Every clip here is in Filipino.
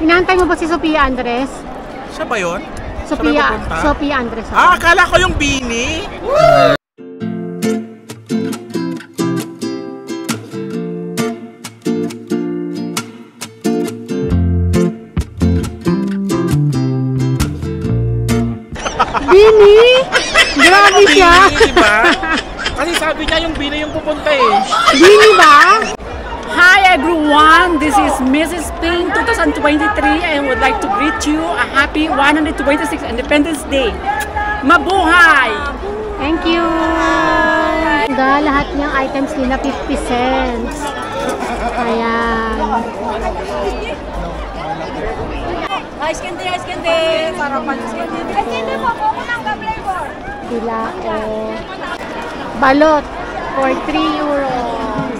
Inaantay mo ba si Sophia Andres? Siya ba yun? Sophia Andres. Ah, akala ko yung Bini. Bini? Grabe siya. Diba? Kasi sabi niya yung Bini yung pupunta eh. Bini ba? Hi everyone, this is Mrs. Ping 2023. I would like to greet you a happy 126th Independence Day. Mabuhay! Thank you! Lahat niyang items nila 50 cents. Ayan. Ice candy! Sarapan ice candy. Ice candy po, kukunang ka flavor. Bilao. Balot for 3 euros.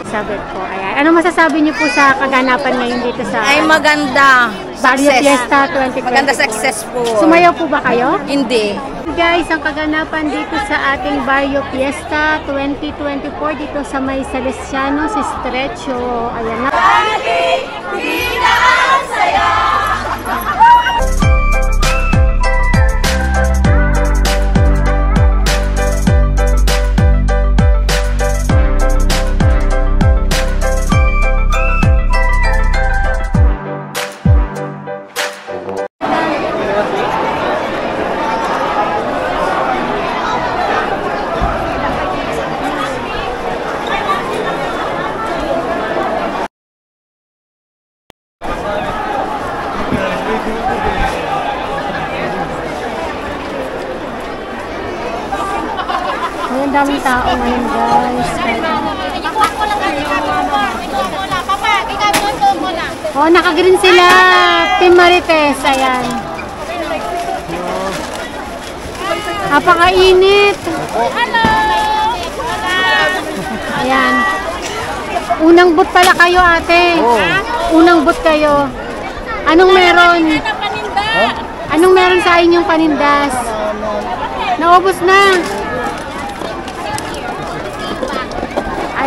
Sagot po. Ayan. Ano masasabi niyo po sa kaganapan ngayon dito sa... Ay maganda. Barrio Fiesta 2020. Maganda, successful. Sumayaw po ba kayo? Hindi. Guys, ang kaganapan dito sa ating Barrio Fiesta 2024 dito sa may Salesiano, si Stretcho. Ayan na. Hindi ang saya! Ang daming tao ngayon, guys. Oh, naka-green sila. Team Marites. Ayan. Napakainit. Ayan. Unang boot pala kayo, ate. Unang boot kayo. Anong meron? Anong meron sa inyong panindas? Naubos na.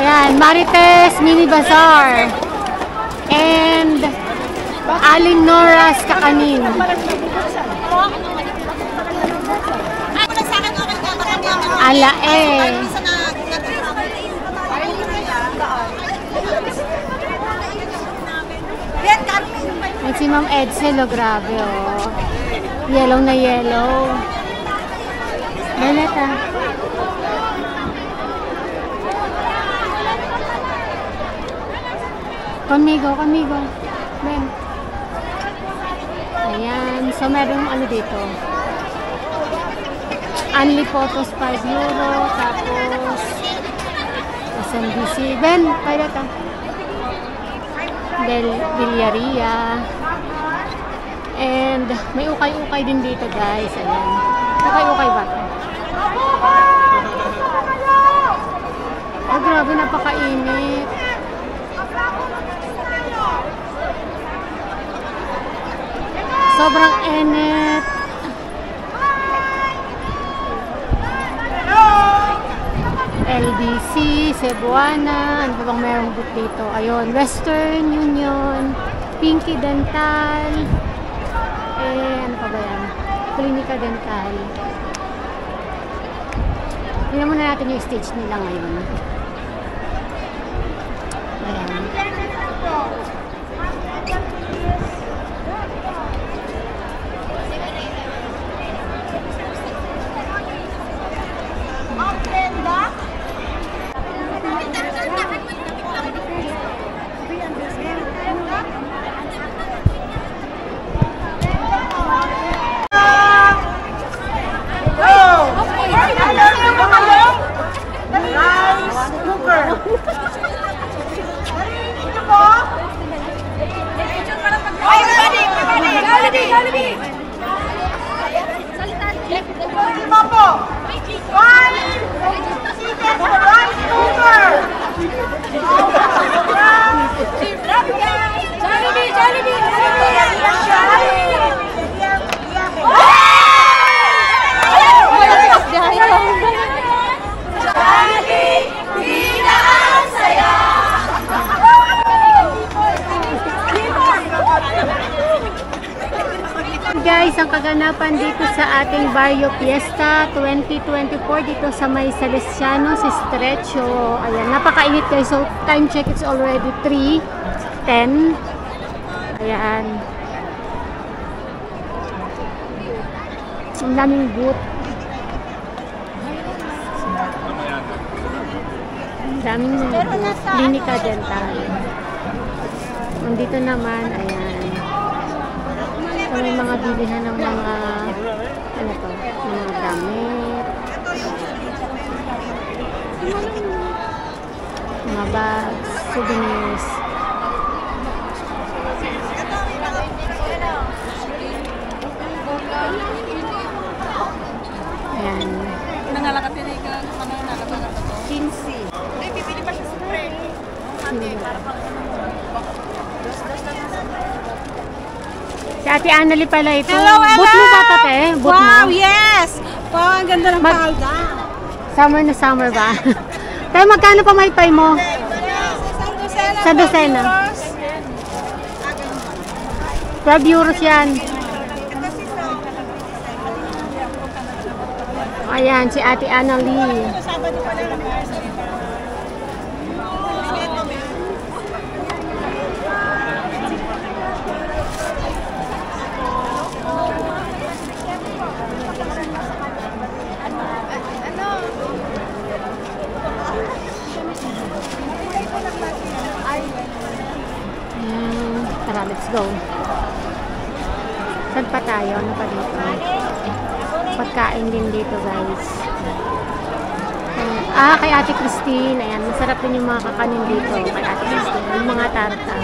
Ayan, Marites Mini Bazaar and Aling Nora's Kakanin. Alae. At si Ma'am Edsel, oh, grabe, oh. Yellow na yellow. Balat, ah. Conmigo. Ben. Ayan. So, meron ano dito. Only photos 5 euro. Tapos, SMBC. Ben, kaya ta. Villaria. And, may ukay-ukay din dito, guys. Ayan. Ukay-ukay ba? Oh, grabe, napakainit. Sobrang init. LBC, Cebuana, ano ba bang merong boot dito? Ayun, Western Union, Pinky Dental, ano pa ba yan? Clinica Dental. Tingnan muna natin yung stage nila ngayon. Ayan. guys ang kaganapan dito sa ating Barrio Fiesta 2024 dito sa may Salesiano sa Estrecho. Ayan, napakainit guys. So time check, it's already 3:10. Ayan. Ang daming booth. Ang daming booth. Klinika dental. Nandito naman, ayan. So, may mga bilihan ng mga ano to, mga damit, mga bags, souvenirs. Ayan. Si Ate Annalyn pala ito. Hello, hello! Boot mo ba, tate? Boot Wow, mo? yes! Wow, ang ganda ng palda. Summer na summer ba? Pero magkano pa may pay mo? Sa dosena. 12 euros yan. Ayan, si Ate Annalyn. Tara, let's go. Saan pa tayo? Ano pa dito? Pagkain din dito, guys. Kay Ate Christine. Ayan, masarap din yung mga kakanin dito. Kay Ate Christine. Yung mga tarta.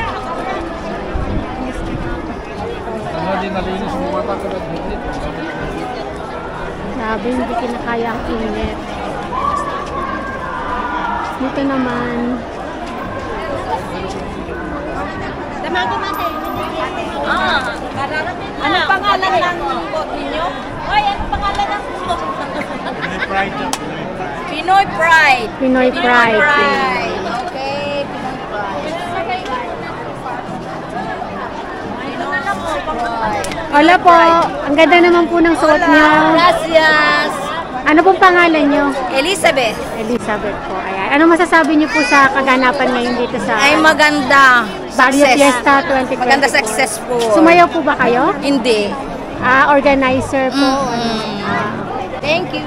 Grabe, hindi kinakaya ang init. Dito naman. Ano pangalan ng boat ninyo? Ay, ano pangalan ng boat? Pinoy Pride. Pinoy Pride. Okay, Pinoy Pride. Hola po. Ang ganda naman po ng suot niyo. Gracias. Ano pong pangalan niyo? Elizabeth. Elizabeth po. Ayan. Ano masasabi niyo po sa kaganapan ngayon dito sa Ay maganda. Barrio Success. Fiesta 2024? Maganda successful. Sumayaw po ba kayo? Hindi. Organizer po. Thank you.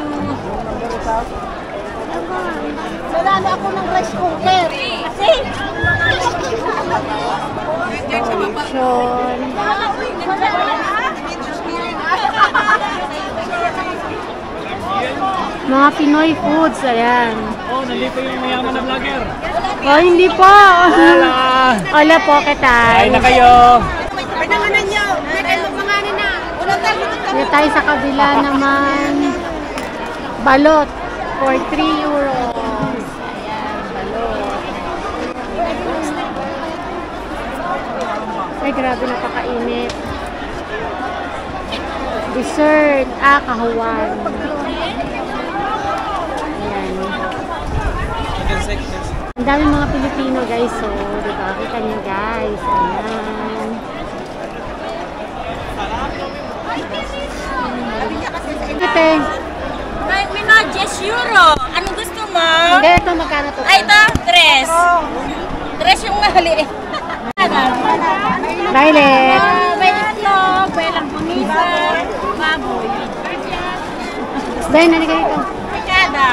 Wala na ako ng rice cooker. Kasi mga Pinoy foods, ayan. Oh, nandito yung mayaman na vlogger. Oh, hindi po. Hola! Hola po, ketay. Kain na kayo. Dito tayo sa kabila naman. Balot for 3 euros. Ayan, balot. Ay, grabe, napakainit. Dessert. Kahuwan. Ayan. Ang dami mga Pilipino, guys. So, diba? Kita niyo, guys. Ayan. Ate. May 10 euro. Anong gusto mo? Hindi, ito magkano to? Ay, ito, 3. 3 yung mali. Violet. May itlog, may langgunisa, baboy. Ben, nani ka dito? Kada.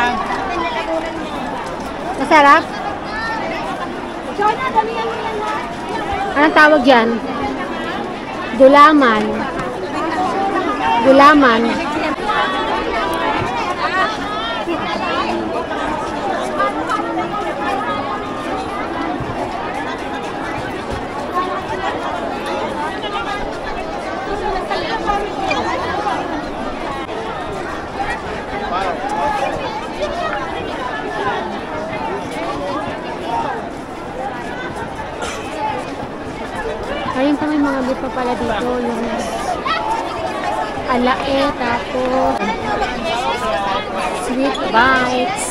Masarap? Anong tawag yan? Gulaman. Gulaman. Ayun pa, may mga lipa pala dito. Yung alae, tapos sweet bites,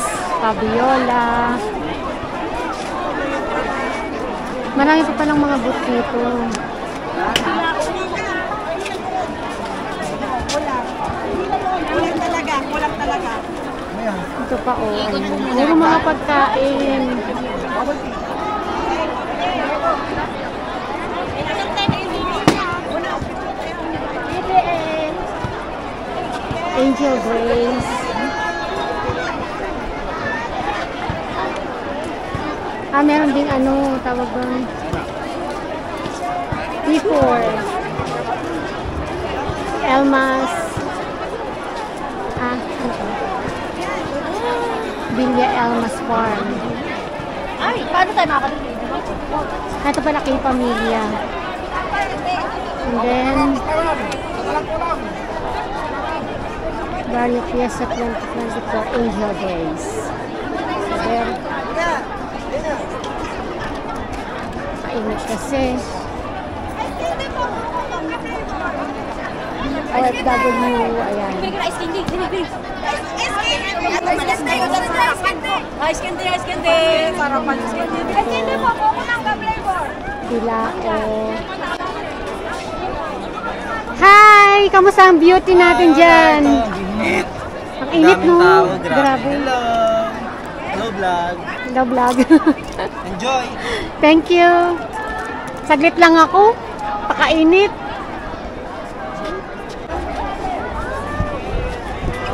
pabiola. Marami pa palang mga booth dito. Kulang talaga, kulang talaga. Ito pa oh. Puro mga pagkain. Angel Grace. Meron ding ano, tawag bang P4. Elmas. Ano to? Villa Elmas Farm. Ay, paano tayo makakalimutan? Ito pala kay Pamilya. And then, Barrio Fiesta 2024 Angel Days. Then, mainit kasi. OFW, ayan. Ice candy, Ice candy. Sarapan ice candy. Ice candy po, kung unang ka-flavor. Bilao. Hi! Kamusta ang beauty natin dyan? Init. Ang init no? Grabe. Hello. Hello vlog. Hello vlog. Enjoy. Thank you. Saglit lang ako. Pakainit.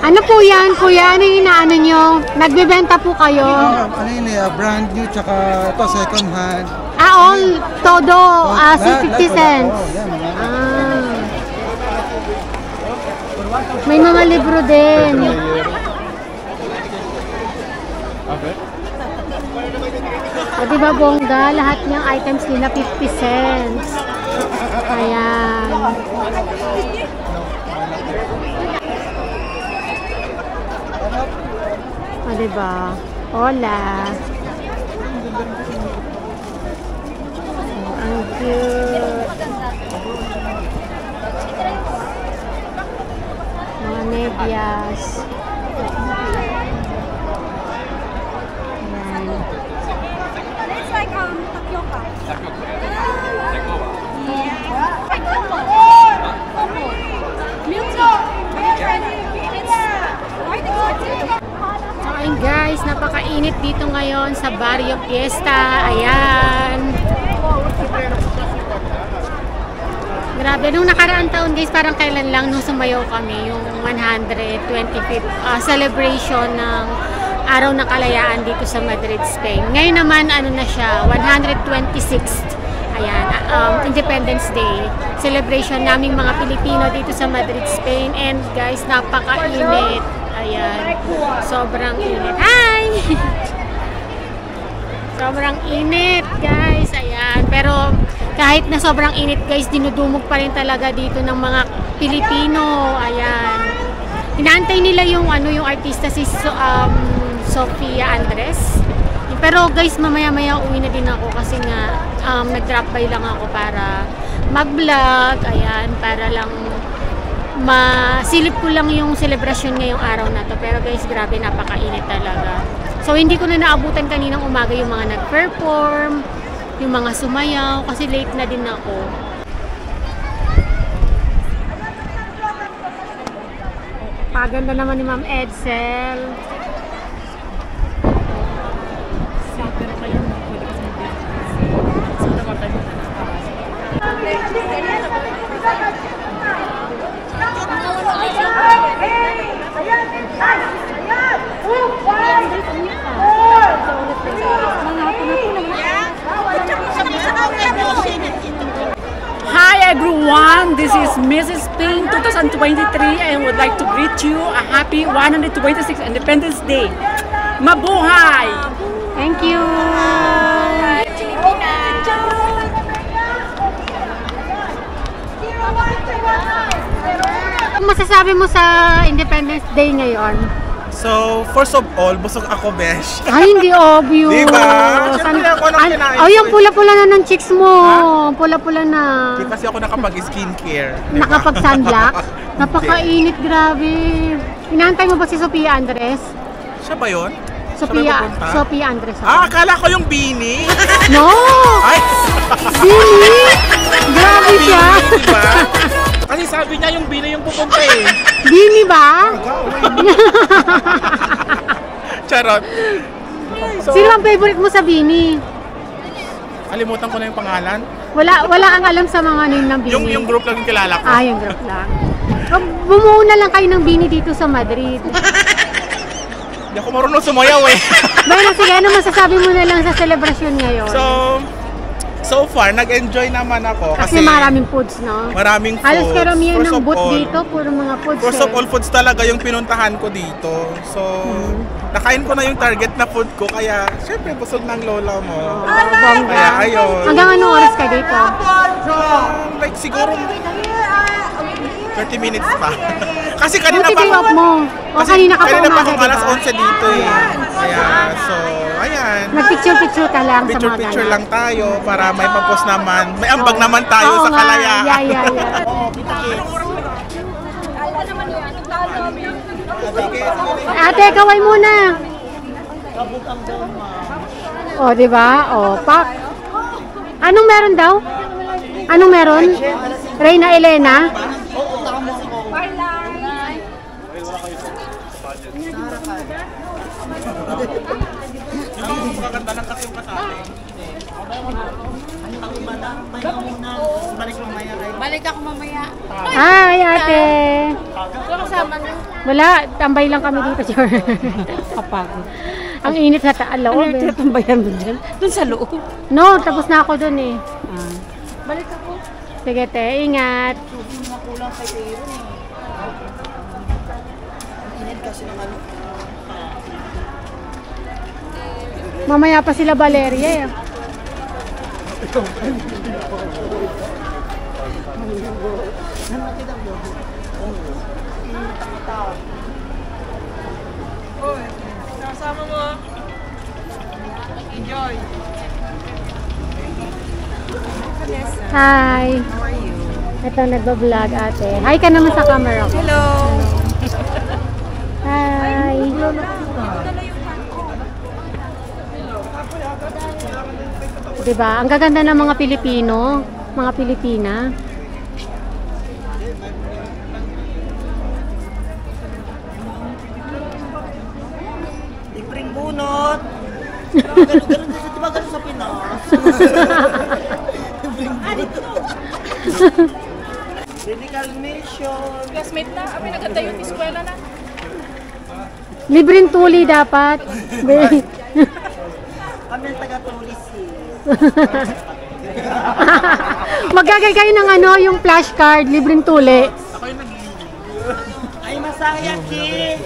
Ano po yan, kuya? Ano yung inaano nyo? Nagbebenta po kayo? Ano yun brand new tsaka ito second hand. All, todo, Lahat, 50 cents. oh, yan. May mga libro din. O diba bongga, lahat ng items nila 50 cents. Ayan. O diba? Hola. Ang cute. Mga medyas. Ayan. It's like tapioca. So ayun guys, napakainit dito ngayon sa Barrio Fiesta. Ayan. Grabe, nung nakaraan taon guys, parang kailan lang nung sumayaw kami, yung 125th celebration ng Araw ng Kalayaan dito sa Madrid, Spain. Ngayon naman, ano na siya, 126th, ayan, Independence Day celebration naming mga Pilipino dito sa Madrid, Spain. And guys, napakainit. Ayan, sobrang init. Hi! Sobrang init guys, ayan. Pero kahit na sobrang init guys, dinudumog pa rin talaga dito ng mga Pilipino. Ayan. Inaantay nila yung ano, yung artista si Sofia Andres. Pero guys, mamaya-maya uwi na din ako kasi nga nag-drop by lang ako para mag-vlog. Ayan, para lang masilip ko lang yung celebration ngayong araw na to. Pero guys, grabe, napakainit talaga. So hindi ko na naabutan kaninang umaga yung mga nag-perform, yung mga sumayaw, kasi late na din ako. Paganda naman ni Ma'am Edsel. Hi everyone, this is Mrs. Ping 2023 and would like to greet you a happy 126th Independence Day. Mabuhay! Thank you! Ano masasabi mo sa Independence Day ngayon? So, first of all, busog ako, besh. Ay, hindi obvious. Diba? Siyempre ako nang kinain. Ay, yung pula-pula na ng cheeks mo. Pula-pula na. Hindi kasi ako nakapag-skincare. Diba? Nakapag-sunblock. Napakainit, grabe. Inaantay mo ba si Sofia Andres? Siya ba yun? Sofia Andres. Ah, akala ko yung Bini. No! Ay! Bini! Grabe siya. Diba? Kasi sabi niya yung Bini yung pupunta eh. Bini ba? Charot. So, Sino ang favorite mo sa Bini? kalimutan ko na yung pangalan. Wala kang alam sa mga name ng Bini. Yung group lang yung kilala ko. Yung group lang. Bumuo na lang kayo ng Bini dito sa Madrid. Hindi ako marunong sumayaw eh. Bueno, sige, ano masasabi mo na lang sa celebration ngayon? So far, nag-enjoy naman ako. Kasi maraming foods, no? Maraming foods. Halos karamihan First ng of booth all, dito, puro mga foods. First of all, foods talaga yung pinuntahan ko dito. So, nakain ko na yung target na food ko. Kaya, syempre, busog ng lola mo. Bongga. Kaya, ayun. Hanggang anong oras ka dito? Like, siguro 30 minutes pa. Kasi kanina Buti pa day off mo. O kanina ka pa kanina pa umaga, akong alas diba? 11 dito eh. Kaya, so, ayan. Nag-picture-picture ka lang sa mga Picture-picture ganap. lang tayo para may mapos naman. May ambag naman tayo Oo sa nga. Kalaya. Yeah. Ate, kaway muna. O, diba? O, pak. Anong meron daw? Anong meron? Reyna Elena? Balik ako mamaya. Hi, ate. Ito kasama niyo. Wala, tambay lang kami dito, Chor. Kapagod. Ang init sa loob. Ano yung tambayan mo dyan? Doon sa loob. No, tapos na ako dun eh. Balik ako. Sige, te, ingat. Mamaya pa sila Valeria eh. Kasama mo. Enjoy. Hi. How are you? Ito, nagbablog ate. Hi ka naman sa camera ko. Hello. Hi. Diba? Ang gaganda ng mga Pilipino, mga Pilipina. Libreng bunot. Ganun din diba ganun sa Pinas? Libreng bunot. Medical mission. Classmate na. Kami naganda yung eskwela na. Libreng tuli dapat. Kami ang taga-tulis eh. Magkagay kayo ng ano, yung flashcard, libreng tuli. Ay, masaya, Ki!